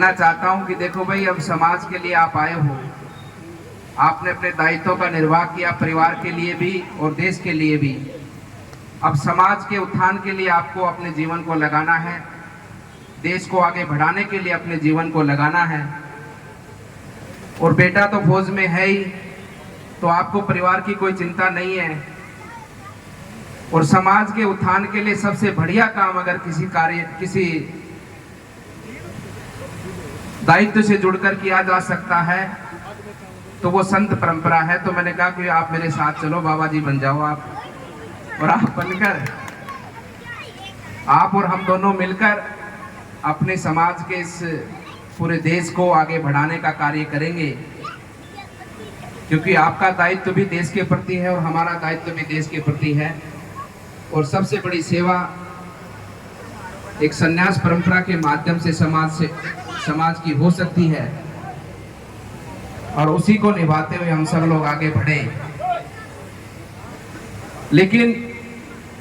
कहना चाहता हूं कि देखो भाई, अब समाज के लिए आप आए हो, आपने अपने दायित्वों का निर्वाह किया, परिवार के लिए भी और देश के लिए भी। अब समाज के उत्थान के लिए आपको अपने जीवन को लगाना है, देश को आगे बढ़ाने के लिए अपने जीवन को लगाना है। और बेटा तो फौज में है ही, तो आपको परिवार की कोई चिंता नहीं है। और समाज के उत्थान के लिए सबसे बढ़िया काम अगर किसी दायित्व से जुड़कर किया जा सकता है तो वो संत परंपरा है। तो मैंने कहा कि आप मेरे साथ चलो, बाबा जी बन जाओ आप, और आप बनकर आप और हम दोनों मिलकर अपने समाज के इस पूरे देश को आगे बढ़ाने का कार्य करेंगे, क्योंकि आपका दायित्व भी देश के प्रति है और हमारा दायित्व भी देश के प्रति है। और सबसे बड़ी सेवा एक संन्यास परंपरा के माध्यम से समाज की हो सकती है, और उसी को निभाते हुए हम सब लोग आगे बढ़े। लेकिन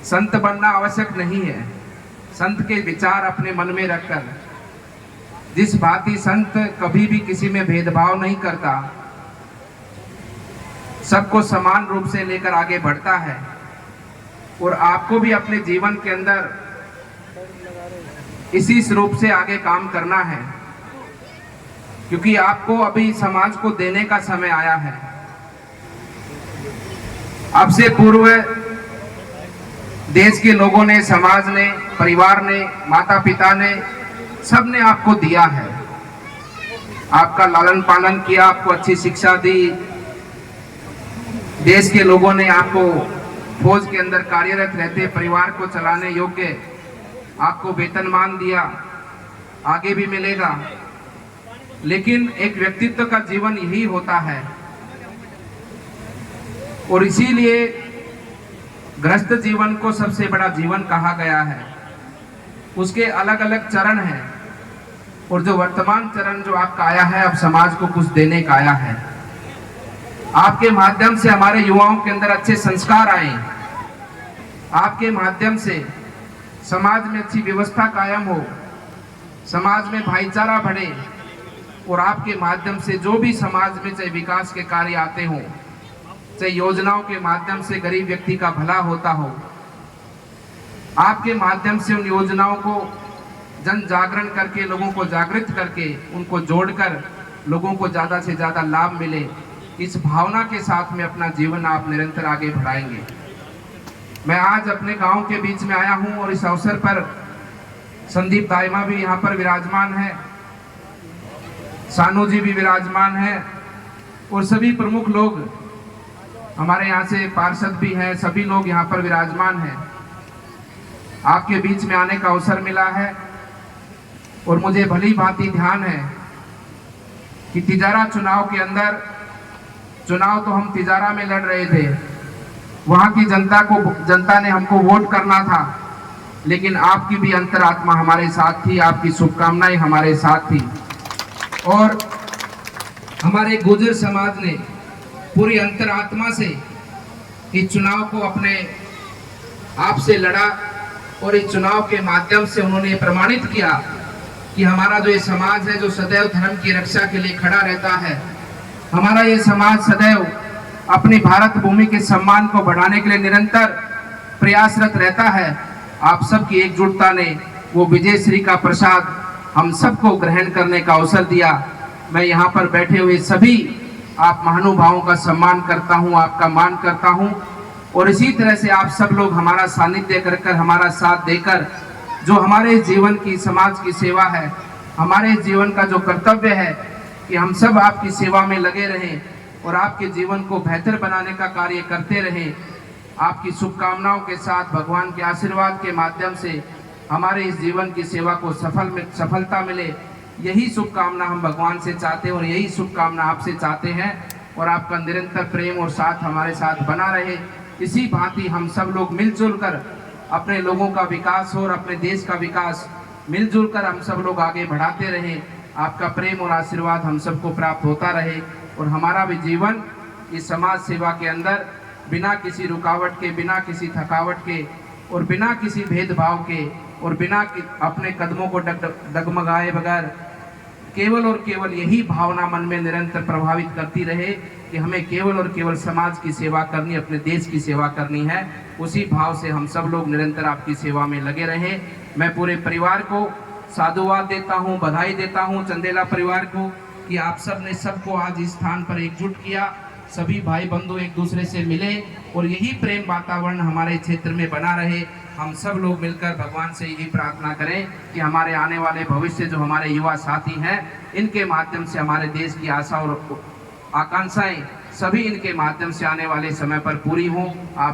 संत बनना आवश्यक नहीं है। संत के विचार अपने मन में रखकर, जिस भांति संत कभी भी किसी में भेदभाव नहीं करता, सबको समान रूप से लेकर आगे बढ़ता है। और आपको भी अपने जीवन के अंदर इसी स्वरूप से आगे काम करना है, क्योंकि आपको अभी समाज को देने का समय आया है। अब से पूर्व देश के लोगों ने, समाज ने, परिवार ने, माता पिता ने, सबने आपको दिया है, आपका लालन पालन किया, आपको अच्छी शिक्षा दी। देश के लोगों ने आपको फौज के अंदर कार्यरत रहते परिवार को चलाने योग्य आपको वेतनमान दिया, आगे भी मिलेगा। लेकिन एक व्यक्तित्व का जीवन यही होता है, और इसीलिए गृहस्थ जीवन को सबसे बड़ा जीवन कहा गया है। उसके अलग अलग चरण हैं, और जो वर्तमान चरण जो आपका आया है, अब समाज को कुछ देने का आया है। आपके माध्यम से हमारे युवाओं के अंदर अच्छे संस्कार आए, आपके माध्यम से समाज में अच्छी व्यवस्था कायम हो, समाज में भाईचारा बढ़े, और आपके माध्यम से जो भी समाज में चाहे विकास के कार्य आते हों, चाहे योजनाओं के माध्यम से गरीब व्यक्ति का भला होता हो, आपके माध्यम से उन योजनाओं को जन जागरण करके, लोगों को जागृत करके, उनको जोड़कर लोगों को ज़्यादा से ज़्यादा लाभ मिले, इस भावना के साथ में अपना जीवन आप निरंतर आगे बढ़ाएंगे। मैं आज अपने गांव के बीच में आया हूं, और इस अवसर पर संदीप दाइमा भी यहां पर विराजमान है, सानू जी भी विराजमान है, और सभी प्रमुख लोग हमारे यहाँ से, पार्षद भी हैं, सभी लोग यहाँ पर विराजमान हैं। आपके बीच में आने का अवसर मिला है, और मुझे भली भांति ध्यान है कि तिजारा चुनाव के अंदर, चुनाव तो हम तिजारा में लड़ रहे थे, वहाँ की जनता ने हमको वोट करना था, लेकिन आपकी भी अंतरात्मा हमारे साथ थी, आपकी शुभकामनाएं हमारे साथ थी। और हमारे गुर्जर समाज ने पूरी अंतरात्मा से इस चुनाव को अपने आप से लड़ा, और इस चुनाव के माध्यम से उन्होंने प्रमाणित किया कि हमारा जो ये समाज है, जो सदैव धर्म की रक्षा के लिए खड़ा रहता है, हमारा ये समाज सदैव अपनी भारत भूमि के सम्मान को बढ़ाने के लिए निरंतर प्रयासरत रहता है। आप सबकी एकजुटता ने वो विजय श्री का प्रसाद हम सबको ग्रहण करने का अवसर दिया। मैं यहाँ पर बैठे हुए सभी आप महानुभावों का सम्मान करता हूँ, आपका मान करता हूँ, और इसी तरह से आप सब लोग हमारा सानिध्य कर हमारा साथ देकर, जो हमारे जीवन की, समाज की सेवा है, हमारे जीवन का जो कर्तव्य है कि हम सब आपकी सेवा में लगे रहें और आपके जीवन को बेहतर बनाने का कार्य करते रहें। आपकी शुभकामनाओं के साथ, भगवान के आशीर्वाद के माध्यम से हमारे इस जीवन की सेवा को सफलता मिले, यही शुभकामना हम भगवान से चाहते हैं, और यही शुभकामना आपसे चाहते हैं। और आपका निरंतर प्रेम और साथ हमारे साथ बना रहे। इसी भांति हम सब लोग मिलजुल कर अपने लोगों का विकास हो और अपने देश का विकास मिलजुल कर हम सब लोग आगे बढ़ाते रहें। आपका प्रेम और आशीर्वाद हम सबको प्राप्त होता रहे, और हमारा भी जीवन इस समाज सेवा के अंदर बिना किसी रुकावट के, बिना किसी थकावट के, और बिना किसी भेदभाव के, और बिना अपने कदमों को डगमगाए बगैर केवल और केवल यही भावना मन में निरंतर प्रभावित करती रहे कि हमें केवल और केवल समाज की सेवा करनी, अपने देश की सेवा करनी है। उसी भाव से हम सब लोग निरंतर आपकी सेवा में लगे रहें। मैं पूरे परिवार को साधुवाद देता हूं, बधाई देता हूं, चंदेला परिवार को, कि आप सब ने सबको आज इस स्थान पर एकजुट किया। सभी भाई बंधु एक दूसरे से मिले और यही प्रेम वातावरण हमारे क्षेत्र में बना रहे। हम सब लोग मिलकर भगवान से यही प्रार्थना करें कि हमारे आने वाले भविष्य जो हमारे युवा साथी हैं, इनके माध्यम से हमारे देश की आशा और आकांक्षाएं सभी इनके माध्यम से आने वाले समय पर पूरी हों। आप